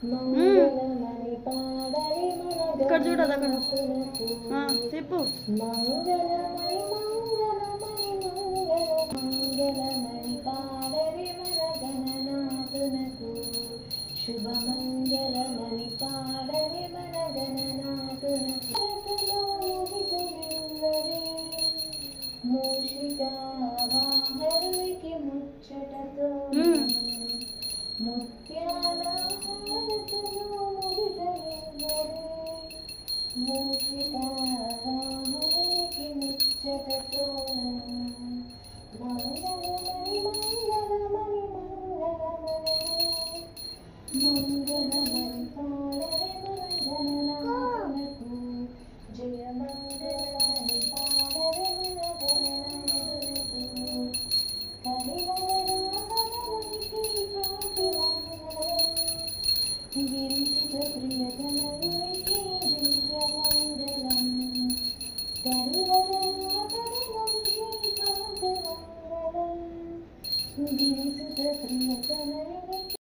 మంగళమణి పాడరి మన ఇక్కడ చూడదు అక్కడ తిప్పు. మంగళమణి మంగళమణి మంగళమణి పాడరి మన గణనాథునకు శుభమంగళమణి పాడరి మన గణనాథునకు మూషికా వాహరునికి ముచ్చటతో ముత్యాల హారతులు ముడిదలిందరే మూషికా వాహరునికి ముచ్చటతో మంగళమణి మంగళమణి మంగళమణి పాడరే మన గణనాథునకు జయ మంగళమణి పాడరే మన గణనాథునకు కలివరనాథునికి కాంతివందనం గిరిసుత ప్రియతనయునికి దివ్యమంగళం కలివరనాథునికి కాంతివందనం